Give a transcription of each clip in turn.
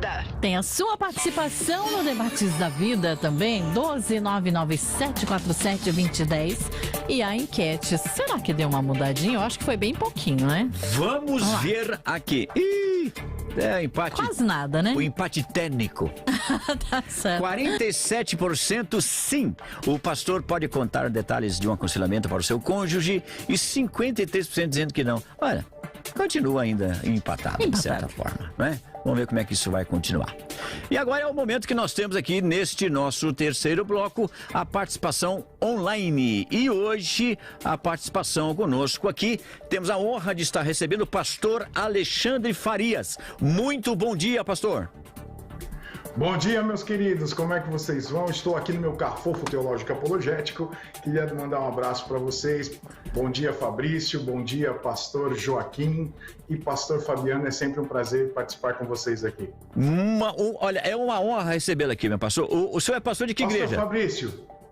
Vida. Tem a sua participação no Debates da Vida também, 12997472010. E a enquete, será que deu uma mudadinha? Eu acho que foi bem pouquinho, né? Vamos ver aqui. Empate. Quase nada, né? O empate técnico. Tá certo. 47% sim. O pastor pode contar detalhes de um aconselhamento para o seu cônjuge e 53% dizendo que não. Olha, continua ainda empatado, de certa forma, né? Vamos ver como é que isso vai continuar. E agora é o momento que nós temos aqui neste nosso terceiro bloco, a participação online. E hoje, a participação conosco aqui, temos a honra de estar recebendo o pastor Alexandre Farias. Muito bom dia, pastor. Bom dia, meus queridos, como é que vocês vão? Estou aqui no meu Cafofo Teológico Apologético, queria mandar um abraço para vocês. Bom dia, Fabrício, bom dia, pastor Joaquim e pastor Fabiano, é sempre um prazer participar com vocês aqui. Olha, é uma honra recebê-lo aqui, meu pastor. O senhor é pastor de que igreja?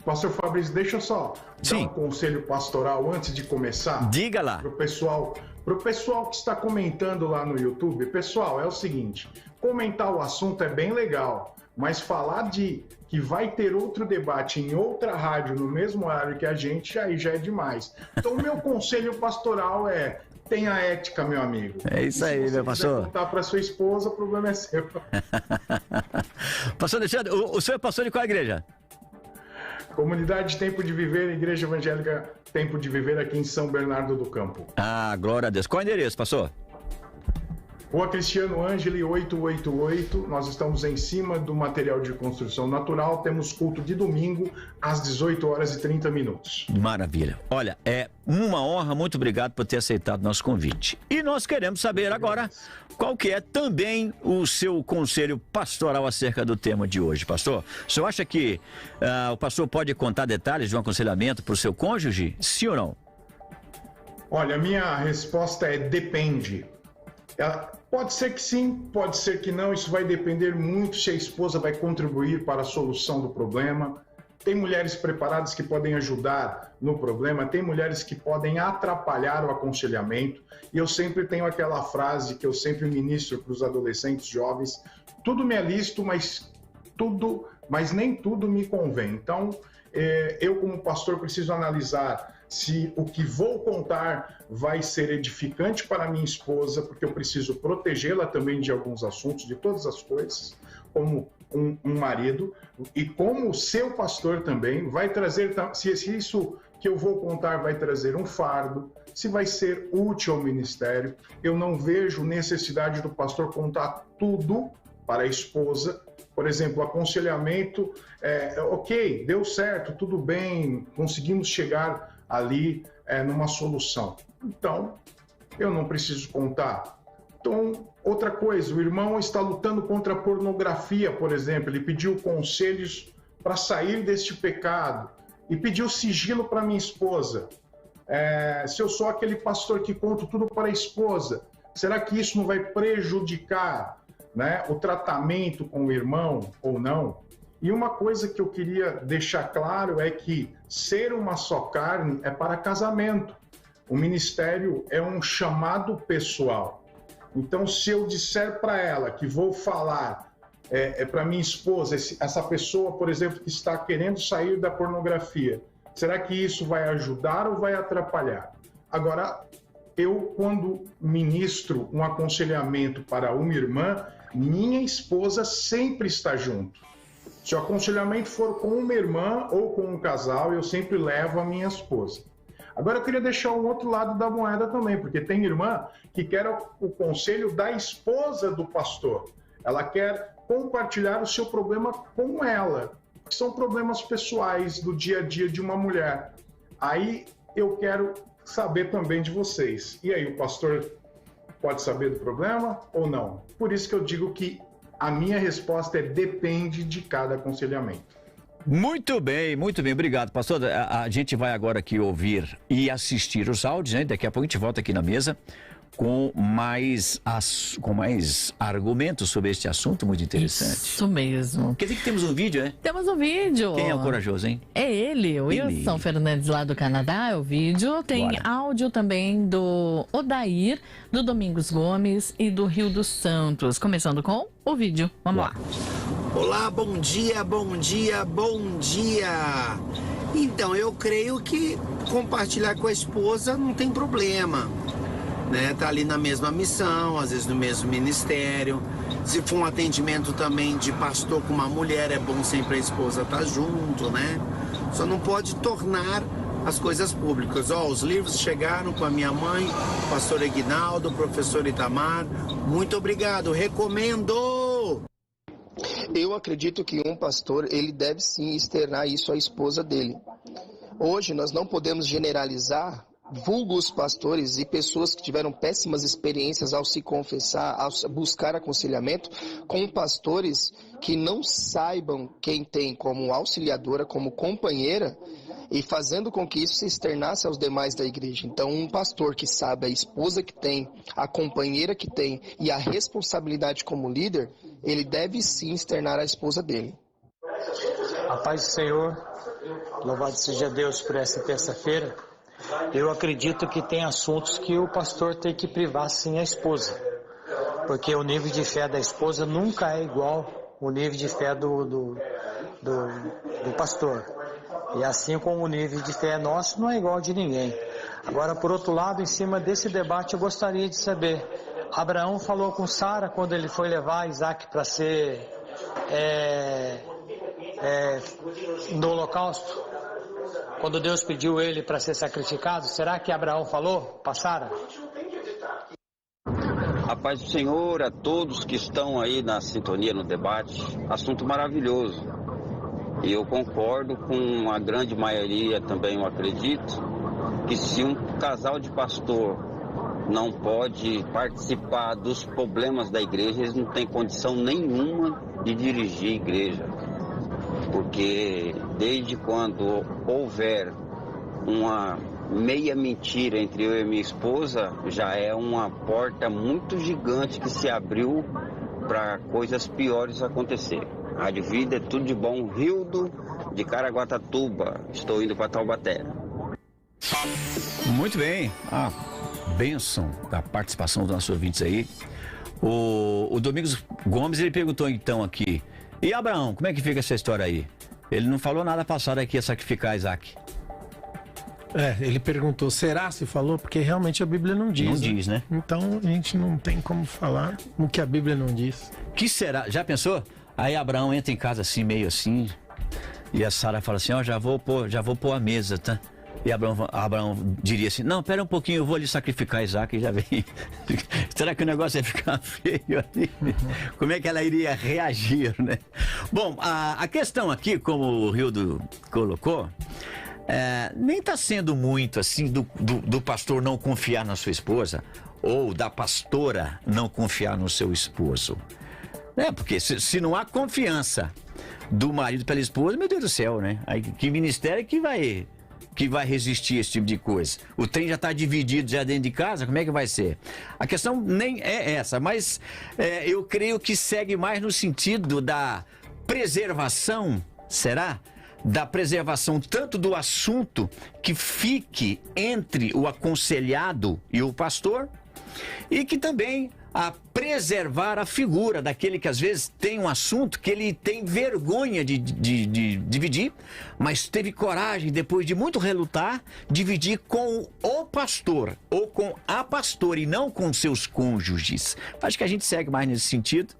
Pastor Fabrício, deixa eu só dar um conselho pastoral antes de começar. Diga lá. Pro pessoal que está comentando lá no YouTube, pessoal, é o seguinte, comentar o assunto é bem legal, mas falar de que vai ter outro debate em outra rádio no mesmo horário que a gente, aí já é demais. Então, o meu conselho pastoral é: tenha ética, meu amigo. É isso aí, meu pastor. Se você contar para sua esposa, o problema é seu. Pastor Alexandre, o senhor é pastor de qual igreja? Comunidade Tempo de Viver, Igreja Evangélica Tempo de Viver, aqui em São Bernardo do Campo. Ah, glória a Deus. Qual é o endereço, pastor? Rua Cristiano Ângeli, 888. Nós estamos em cima do material de construção natural. Temos culto de domingo, às 18h30. Maravilha. Olha, é uma honra. Muito obrigado por ter aceitado nosso convite. E nós queremos saber agora qual que é também o seu conselho pastoral acerca do tema de hoje, pastor. O senhor acha que o pastor pode contar detalhes de um aconselhamento para o seu cônjuge? Sim ou não? Olha, a minha resposta é depende. Pode ser que sim, pode ser que não, isso vai depender muito se a esposa vai contribuir para a solução do problema. Tem mulheres preparadas que podem ajudar no problema, tem mulheres que podem atrapalhar o aconselhamento. E eu sempre tenho aquela frase que eu sempre ministro para os adolescentes jovens: tudo me é lícito, mas nem tudo me convém. Então, eu como pastor preciso analisar se o que vou contar vai ser edificante para minha esposa, porque eu preciso protegê-la também de alguns assuntos, de todas as coisas, como um marido, e como seu pastor também vai trazer, se isso que eu vou contar vai trazer um fardo, se vai ser útil ao ministério. Eu não vejo necessidade do pastor contar tudo para a esposa. Por exemplo, aconselhamento, ok, deu certo, tudo bem, conseguimos chegar ali numa solução. Então, eu não preciso contar. Então, outra coisa, o irmão está lutando contra a pornografia, por exemplo, ele pediu conselhos para sair deste pecado e pediu sigilo para minha esposa. Se eu sou aquele pastor que conto tudo para a esposa, será que isso não vai prejudicar, né, o tratamento com o irmão ou não? E uma coisa que eu queria deixar claro é que ser uma só carne é para casamento. O ministério é um chamado pessoal. Então, se eu disser para ela que vou falar para minha esposa, essa pessoa, por exemplo, que está querendo sair da pornografia, será que isso vai ajudar ou vai atrapalhar? Agora, eu, quando ministro um aconselhamento para uma irmã, minha esposa sempre está junto. Se o aconselhamento for com uma irmã ou com um casal, eu sempre levo a minha esposa. Agora eu queria deixar um outro lado da moeda também, porque tem irmã que quer o conselho da esposa do pastor. Ela quer compartilhar o seu problema com ela, que são problemas pessoais do dia a dia de uma mulher. Aí eu quero saber também de vocês. E aí, o pastor pode saber do problema ou não? Por isso que eu digo que a minha resposta é depende de cada aconselhamento. Muito bem, obrigado, pastor. A gente vai agora aqui ouvir e assistir os áudios, né? Daqui a pouco a gente volta aqui na mesa com mais argumentos sobre este assunto muito interessante. Isso mesmo. Quer dizer que temos um vídeo, é? Temos um vídeo. Quem é o corajoso, hein? É ele, o Wilson Fernandes, lá do Canadá, é o vídeo. Tem Bora. áudio também do Odair, do Domingos Gomes e do Rio dos Santos. Começando com o vídeo. Vamos lá. Olá, bom dia, bom dia, bom dia. Então, eu creio que compartilhar com a esposa não tem problema, né? Tá ali na mesma missão, às vezes no mesmo ministério. Se for um atendimento também de pastor com uma mulher, é bom sempre a esposa estar junto, né? Só não pode tornar as coisas públicas. Os livros chegaram com a minha mãe, pastor Eguinaldo, professor Itamar. Muito obrigado, recomendo! Eu acredito que um pastor, ele deve sim externar isso à esposa dele. Hoje nós não podemos generalizar, vulgo os pastores e pessoas que tiveram péssimas experiências ao se confessar, ao buscar aconselhamento, com pastores que não saibam quem tem como auxiliadora, como companheira, e fazendo com que isso se externasse aos demais da igreja. Então, um pastor que sabe a esposa que tem, a companheira que tem e a responsabilidade como líder, ele deve sim externar a esposa dele. A paz do Senhor, louvado seja Deus por essa terça-feira. Eu acredito que tem assuntos que o pastor tem que privar sim a esposa, porque o nível de fé da esposa nunca é igual ao nível de fé do pastor. E assim como o nível de fé nosso não é igual ao de ninguém. Agora, por outro lado, em cima desse debate, eu gostaria de saber, Abraão falou com Sara quando ele foi levar Isaac para ser no holocausto, quando Deus pediu ele para ser sacrificado, será que Abraão falou para Sara? A paz do Senhor a todos que estão aí na sintonia, no debate, assunto maravilhoso. E eu concordo com a grande maioria também, eu acredito, que se um casal de pastor não pode participar dos problemas da igreja, eles não têm condição nenhuma de dirigir a igreja. Porque desde quando houver uma meia mentira entre eu e minha esposa, já é uma porta muito gigante que se abriu para coisas piores acontecer. Rádio Vida é tudo de bom. Rildo de Caraguatatuba, estou indo para Taubaté. Muito bem, a bênção da participação dos nossos ouvintes aí. O Domingos Gomes, ele perguntou então aqui, e Abraão, como é que fica essa história aí? Ele não falou nada passado aqui a sacrificar Isaac. Ele perguntou, será se falou? Porque realmente a Bíblia não diz. Não diz, né? Então a gente não tem como falar o que a Bíblia não diz. Que será? Já pensou? Aí Abraão entra em casa assim, meio assim, e a Sara fala assim, já vou pôr a mesa, tá? E Abraão diria assim, não, pera um pouquinho, eu vou lhe sacrificar Isaac e já vem. Será que o negócio ia ficar feio ali? Como é que ela iria reagir, né? Bom, a questão aqui, como o Rildo colocou, nem está sendo muito assim do pastor não confiar na sua esposa ou da pastora não confiar no seu esposo. Porque se não há confiança do marido pela esposa, meu Deus do céu, né? Aí, que ministério que vai resistir a esse tipo de coisa? O trem já está dividido já dentro de casa, como é que vai ser? A questão nem é essa, mas eu creio que segue mais no sentido da preservação, será? Da preservação tanto do assunto que fique entre o aconselhado e o pastor, e que também a preservar a figura daquele que às vezes tem um assunto que ele tem vergonha de dividir, mas teve coragem, depois de muito relutar, dividir com o pastor ou com a pastora e não com seus cônjuges. Acho que a gente segue mais nesse sentido.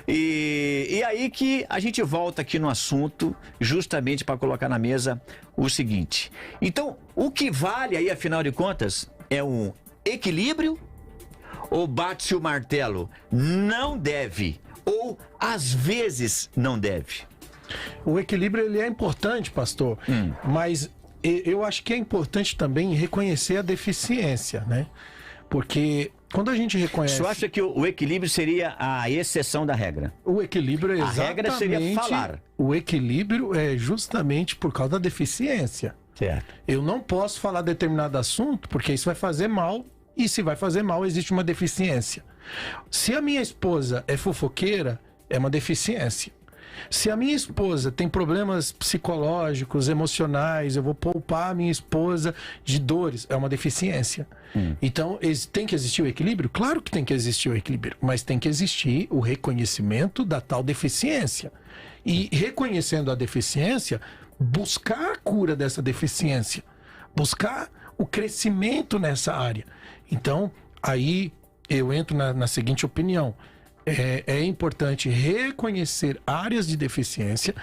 E aí que a gente volta aqui no assunto justamente para colocar na mesa o seguinte. Então, o que vale aí, afinal de contas, é um equilíbrio? Ou bate-se o martelo? Não deve. Ou às vezes não deve. O equilíbrio ele é importante, pastor, mas eu acho que é importante também reconhecer a deficiência, né? Porque quando a gente reconhece... Você acha que o equilíbrio seria a exceção da regra? O equilíbrio é exatamente... A regra seria falar. O equilíbrio é justamente por causa da deficiência. Certo. Eu não posso falar determinado assunto, porque isso vai fazer mal E se vai fazer mal, existe uma deficiência. Se a minha esposa é fofoqueira, é uma deficiência. Se a minha esposa tem problemas psicológicos, emocionais, eu vou poupar a minha esposa de dores, é uma deficiência. Então, tem que existir o equilíbrio? Claro que tem que existir o equilíbrio, mas tem que existir o reconhecimento da tal deficiência. E reconhecendo a deficiência, buscar a cura dessa deficiência, buscar o crescimento nessa área. Então, aí eu entro na seguinte opinião. É importante reconhecer áreas de deficiência.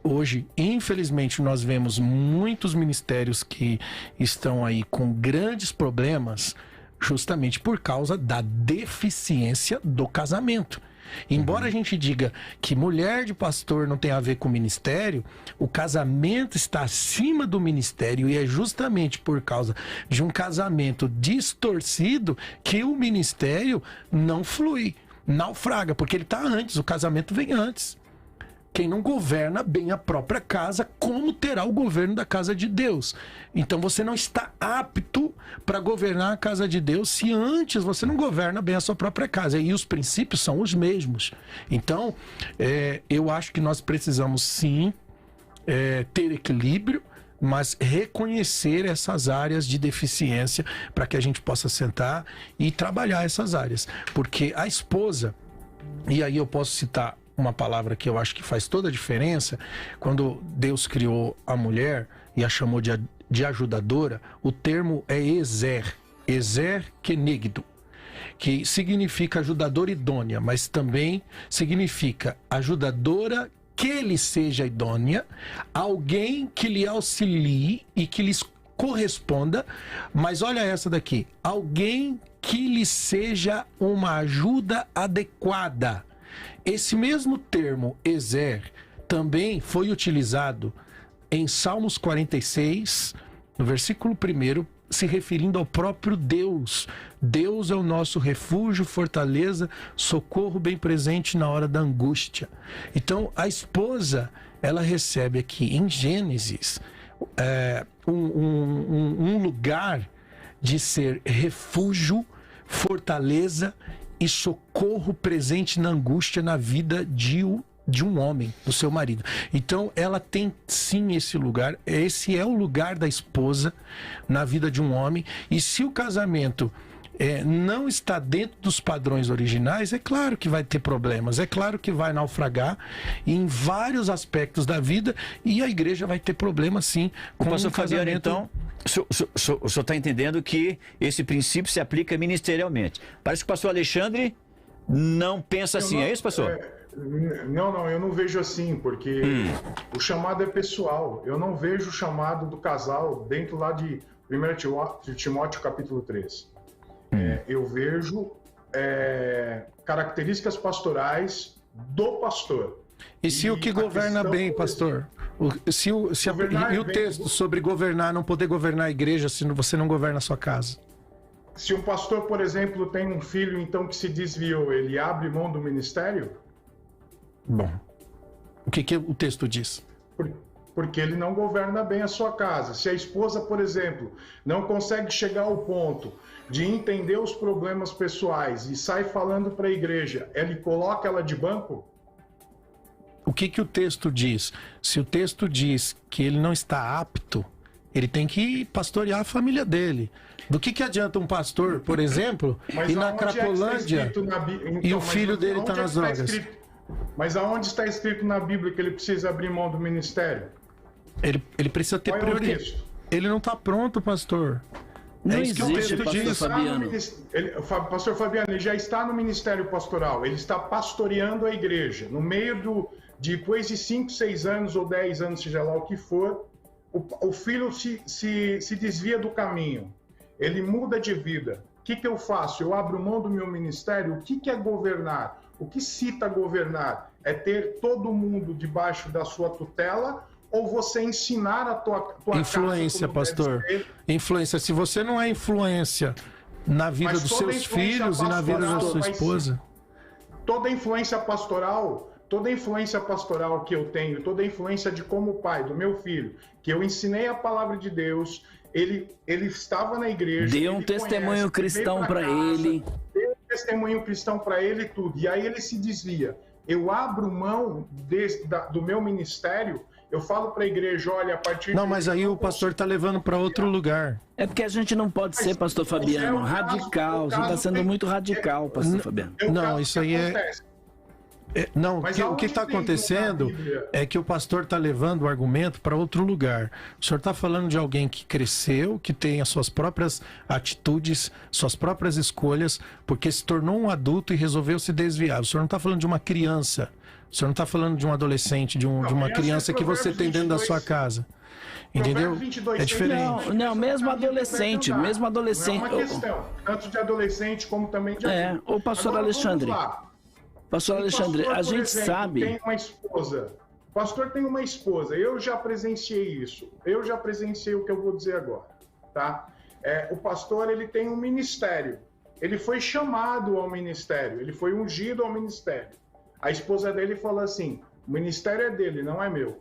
Hoje, infelizmente, nós vemos muitos ministérios que estão aí com grandes problemas justamente por causa da deficiência do casamento. Embora a gente diga que mulher de pastor não tem a ver com ministério, o casamento está acima do ministério, e é justamente por causa de um casamento distorcido que o ministério não flui, naufraga, porque ele está antes, o casamento vem antes. Quem não governa bem a própria casa, como terá o governo da casa de Deus? Então você não está apto para governar a casa de Deus se antes você não governa bem a sua própria casa. E os princípios são os mesmos. Então, eu acho que nós precisamos sim ter equilíbrio, mas reconhecer essas áreas de deficiência para que a gente possa sentar e trabalhar essas áreas. Porque a esposa, e aí eu posso citar uma palavra que eu acho que faz toda a diferença, quando Deus criou a mulher e a chamou de ajudadora, o termo é Ezer kenegdo, que significa ajudadora idônea, mas também significa ajudadora que lhe seja idônea, alguém que lhe auxilie e que lhes corresponda, mas olha essa daqui, alguém que lhe seja uma ajuda adequada. Esse mesmo termo, Ezer, também foi utilizado em Salmos 46, no versículo 1, se referindo ao próprio Deus. Deus é o nosso refúgio, fortaleza, socorro bem presente na hora da angústia. Então, a esposa, ela recebe aqui em Gênesis um lugar de ser refúgio, fortaleza e socorro presente na angústia na vida de um homem, do seu marido. Então, ela tem sim esse lugar. Esse é o lugar da esposa na vida de um homem. E se o casamento não está dentro dos padrões originais, é claro que vai ter problemas, é claro que vai naufragar em vários aspectos da vida, e a igreja vai ter problemas sim com o pastor casamento. Fabiano, então, o senhor está entendendo que esse princípio se aplica ministerialmente. Parece que o pastor Alexandre não pensa assim, é isso, pastor? Não, eu não vejo assim, porque o chamado é pessoal. Eu não vejo o chamado do casal dentro lá de 1 Timóteo capítulo 3. Eu vejo características pastorais do pastor. E se o que governa bem, pastor? E o texto sobre governar, não poder governar a igreja se você não governa a sua casa? Se um pastor, por exemplo, tem um filho então que se desviou, ele abre mão do ministério? Bom, o que o texto diz? Porque ele não governa bem a sua casa. Se a esposa, por exemplo, não consegue chegar ao ponto de entender os problemas pessoais e sai falando para a igreja, ele coloca ela de banco? O que o texto diz? Se o texto diz que ele não está apto, ele tem que pastorear a família dele. Do que adianta um pastor, por exemplo, ir na Cracolândia e o filho dele está nas drogas? Mas aonde está escrito na Bíblia que ele precisa abrir mão do ministério? Ele precisa ter prioridade. Ele não está pronto, pastor. Não existe, pastor Fabiano. Pastor Fabiano, ele já está no ministério pastoral. Ele está pastoreando a igreja. No meio depois de 5, 6 anos ou 10 anos, seja lá o que for, o filho se desvia do caminho. Ele muda de vida. O que eu faço? Eu abro mão do meu ministério? O que é governar? O que cita governar? É ter todo mundo debaixo da sua tutela ou você ensinar a tua influência, casa, pastor. Influência. Se você não é influência na vida dos seus filhos e na vida da sua esposa. Toda influência pastoral toda a influência pastoral que eu tenho, toda a influência de como pai do meu filho, que eu ensinei a palavra de Deus, ele estava na igreja. Deu um testemunho cristão para ele. Deu um testemunho cristão para ele e tudo. E aí ele se desvia. Eu abro mão do meu ministério, eu falo para a igreja, olha, a partir Não, mas aí o pastor está levando para outro lugar. É porque a gente não pode ser, pastor Fabiano, radical. A gente está sendo muito radical, pastor Fabiano. Não, isso aí Não, o que está acontecendo é que o pastor está levando o argumento para outro lugar. O senhor está falando de alguém que cresceu, que tem as suas próprias atitudes, suas próprias escolhas, porque se tornou um adulto e resolveu se desviar. O senhor não está falando de uma criança. O senhor não está falando de um adolescente, de uma criança que você tem dentro da sua casa. Entendeu? É diferente. Não, mesmo adolescente, mesmo adolescente. É uma questão, tanto de adolescente como também de adulto. Ô pastor Alexandre. Pastor Alexandre, a gente sabe. Tem uma esposa. O pastor tem uma esposa. Eu já presenciei isso. Eu já presenciei o que eu vou dizer agora, tá? O pastor, ele tem um ministério. Ele foi chamado ao ministério. Ele foi ungido ao ministério. A esposa dele falou assim: o ministério é dele, não é meu.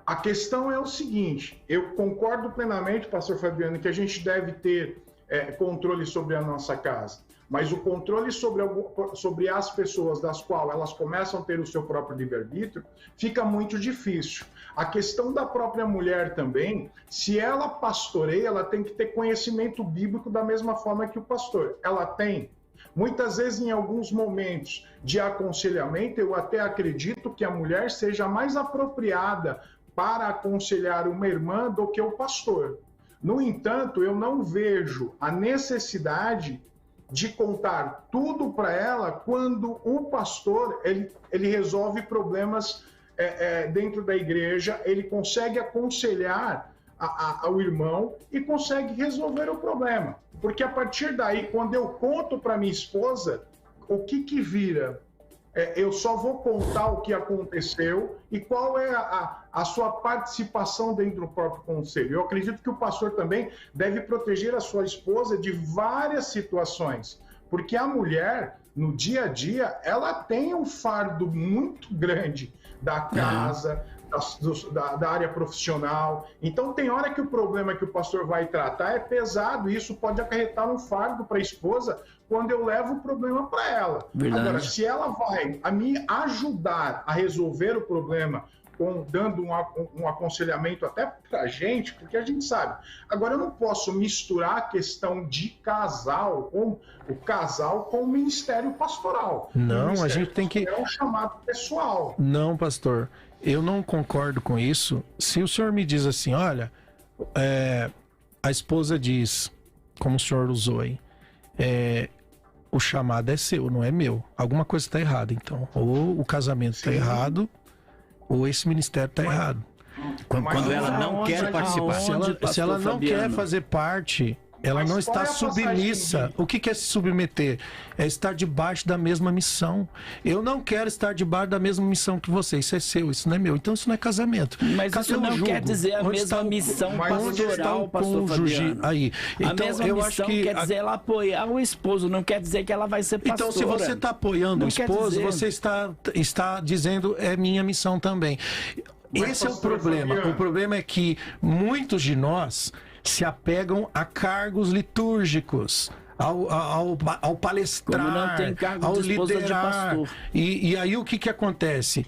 A questão é o seguinte: eu concordo plenamente, pastor Fabiano, que a gente deve ter controle sobre a nossa casa. Mas o controle sobre as pessoas das quais elas começam a ter o seu próprio livre-arbítrio fica muito difícil. A questão da própria mulher também, se ela pastoreia, ela tem que ter conhecimento bíblico da mesma forma que o pastor. Ela tem. Muitas vezes, em alguns momentos de aconselhamento, eu até acredito que a mulher seja mais apropriada para aconselhar uma irmã do que o pastor. No entanto, eu não vejo a necessidade de contar tudo para ela quando o pastor ele resolve problemas dentro da igreja, ele consegue aconselhar ao irmão e consegue resolver o problema. Porque a partir daí, quando eu conto para minha esposa, o que vira? Eu só vou contar o que aconteceu e qual é a sua participação dentro do próprio conselho. Eu acredito que o pastor também deve proteger a sua esposa de várias situações, porque a mulher, no dia a dia, ela tem um fardo muito grande da casa, da área profissional. Então, tem hora que o problema que o pastor vai tratar é pesado e isso pode acarretar um fardo para a esposa quando eu levo o problema para ela. Verdade. Agora, se ela vai me ajudar a resolver o problema, dando um aconselhamento até para a gente, porque a gente sabe. Agora, eu não posso misturar a questão de casal, com o ministério pastoral. Não, a gente tem que... É um chamado pessoal. Não, pastor. Eu não concordo com isso. Se o senhor me diz assim, olha, a esposa diz, como o senhor usou aí, o chamado é seu, não é meu. Alguma coisa está errada, então. Ou o casamento está errado, ou esse ministério está errado. Quando ela não quer participar. Se ela não quer fazer parte... Ela não está submissa. O que é se submeter? É estar debaixo da mesma missão. Eu não quero estar debaixo da mesma missão que você. Isso é seu, isso não é meu. Então isso não é casamento. Mas isso não quer dizer a mesma missão pastoral, pastor Fabiano. Aí. Então, a mesma missão quer dizer ela apoiar o esposo, não quer dizer que ela vai ser pastora. Então, se você está apoiando o esposo, você está dizendo é minha missão também. Esse é o problema. O problema é que muitos de nós se apegam a cargos litúrgicos, ao palestrar, como não tem cargo ao de esposa liderar. De pastor. E aí o que acontece?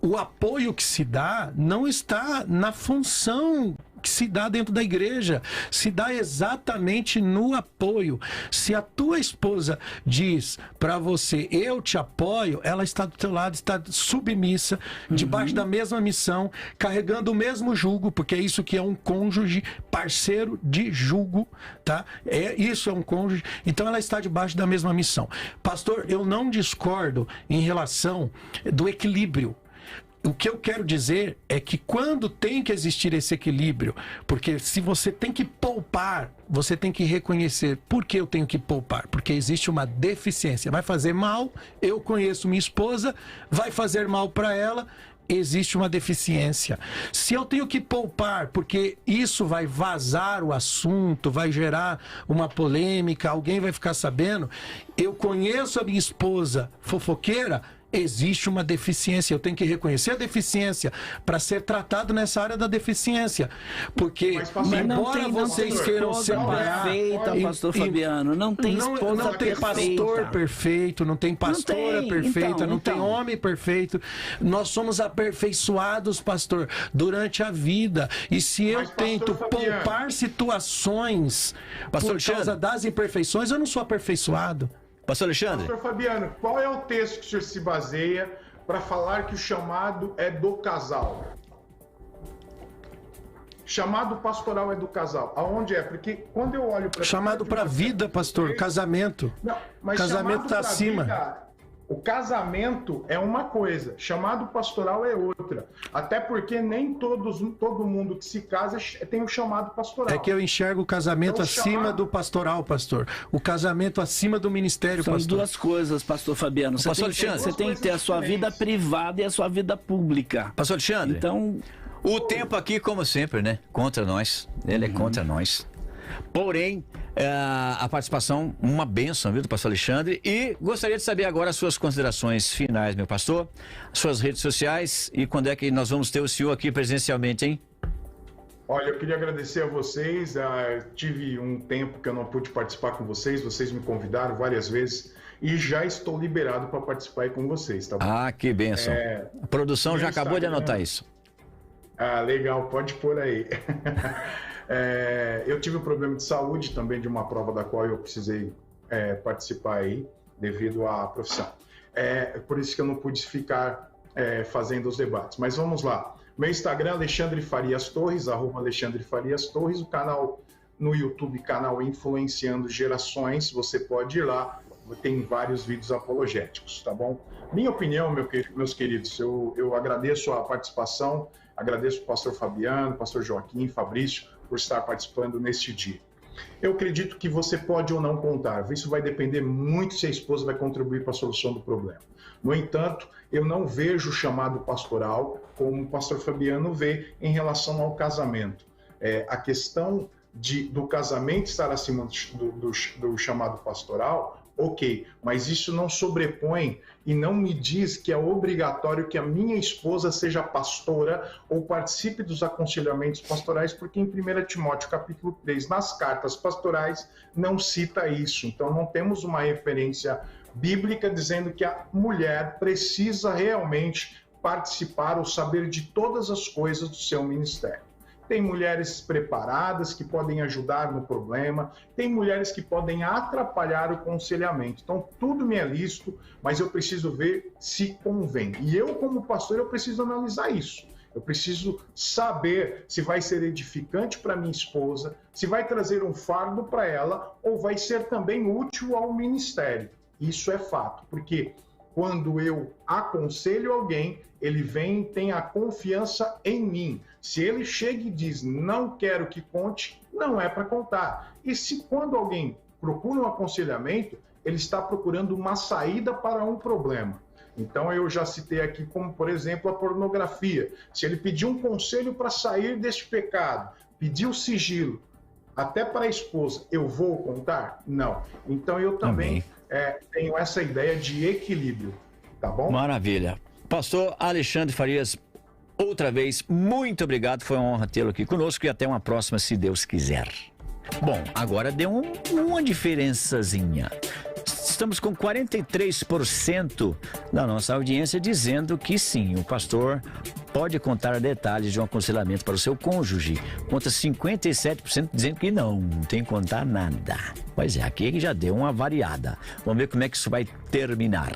O apoio que se dá não está na função que se dá dentro da igreja, se dá exatamente no apoio. Se a tua esposa diz para você, eu te apoio, ela está do teu lado, está submissa, debaixo da mesma missão, carregando o mesmo jugo, porque é isso que é um cônjuge, parceiro de jugo, tá? Isso é um cônjuge, então ela está debaixo da mesma missão. Pastor, eu não discordo em relação do equilíbrio. O que eu quero dizer é que quando tem que existir esse equilíbrio, porque se você tem que poupar, você tem que reconhecer por que eu tenho que poupar, porque existe uma deficiência. Vai fazer mal, eu conheço minha esposa, vai fazer mal para ela, existe uma deficiência. Se eu tenho que poupar, porque isso vai vazar o assunto, vai gerar uma polêmica, alguém vai ficar sabendo, eu conheço a minha esposa fofoqueira, existe uma deficiência. Eu tenho que reconhecer a deficiência para ser tratado nessa área da deficiência. Porque, embora vocês queiram separar... perfeita, pastor Fabiano. Não tem esposa não tem pastor perfeito, não tem pastora perfeita, não tem homem perfeito. Nós somos aperfeiçoados, pastor, durante a vida. E se eu tento poupar situações por causa das imperfeições, eu não sou aperfeiçoado. Pastor Alexandre. Pastor Fabiano, qual é o texto que o senhor se baseia para falar que o chamado é do casal? Chamado pastoral é do casal. Aonde é? Porque quando eu olho para... Chamado para a vida, pastor, casamento. Não, mas casamento está acima. Vida, o casamento é uma coisa, chamado pastoral é outra. Até porque nem todo mundo que se casa tem o chamado pastoral. É que eu enxergo o casamento acima do pastoral, pastor. O casamento acima do ministério, pastor. São duas coisas, pastor Fabiano. Você tem que ter a sua vida privada e a sua vida pública. Pastor Alexandre, então, o tempo aqui, como sempre, né? Contra nós. Ele é contra nós. Porém, a participação, uma bênção, viu, do pastor Alexandre. E gostaria de saber agora as suas considerações finais, meu pastor, suas redes sociais e quando é que nós vamos ter o senhor aqui presencialmente, hein? Olha, eu queria agradecer a vocês. Tive um tempo que eu não pude participar com vocês. Vocês me convidaram várias vezes e já estou liberado para participar aí com vocês, tá bom? Ah, que bênção. A produção já acabou de anotar isso. Ah, legal, pode pôr aí. Eu tive um problema de saúde também, de uma prova da qual eu precisei participar aí, devido à profissão. Por isso que eu não pude ficar fazendo os debates. Mas vamos lá. Meu Instagram, Alexandre Farias Torres, @Alexandre Farias Torres. O canal no YouTube, canal Influenciando Gerações. Você pode ir lá, tem vários vídeos apologéticos, tá bom? Minha opinião, meus queridos, eu agradeço a participação, agradeço o pastor Fabiano, pastor Joaquim, Fabrício, por estar participando neste dia. Eu acredito que você pode ou não contar. Isso vai depender muito se a esposa vai contribuir para a solução do problema. No entanto, eu não vejo o chamado pastoral como o pastor Fabiano vê em relação ao casamento. A questão do casamento estar acima do chamado pastoral, ok, mas isso não sobrepõe e não me diz que é obrigatório que a minha esposa seja pastora ou participe dos aconselhamentos pastorais, porque em 1 Timóteo capítulo 3, nas cartas pastorais, não cita isso. Então não temos uma referência bíblica dizendo que a mulher precisa realmente participar ou saber de todas as coisas do seu ministério. Tem mulheres preparadas que podem ajudar no problema, tem mulheres que podem atrapalhar o aconselhamento. Então, tudo me é lícito, mas eu preciso ver se convém. E eu, como pastor, eu preciso analisar isso. Eu preciso saber se vai ser edificante para minha esposa, se vai trazer um fardo para ela ou vai ser também útil ao ministério. Isso é fato, porque quando eu aconselho alguém, ele vem e tem a confiança em mim. Se ele chega e diz, não quero que conte, não é para contar. E se quando alguém procura um aconselhamento, ele está procurando uma saída para um problema. Então eu já citei aqui como, por exemplo, a pornografia. Se ele pedir um conselho para sair deste pecado, pedir o sigilo, até para a esposa, eu vou contar? Não. Então eu também tenho essa ideia de equilíbrio, tá bom? Maravilha. Pastor Alexandre Farias, outra vez, muito obrigado. Foi uma honra tê-lo aqui conosco e até uma próxima, se Deus quiser. Bom, agora deu uma diferençazinha. Estamos com 43% da nossa audiência dizendo que sim, o pastor pode contar detalhes de um aconselhamento para o seu cônjuge. Conta 57% dizendo que não tem que contar nada. Pois é, aqui já deu uma variada. Vamos ver como é que isso vai terminar.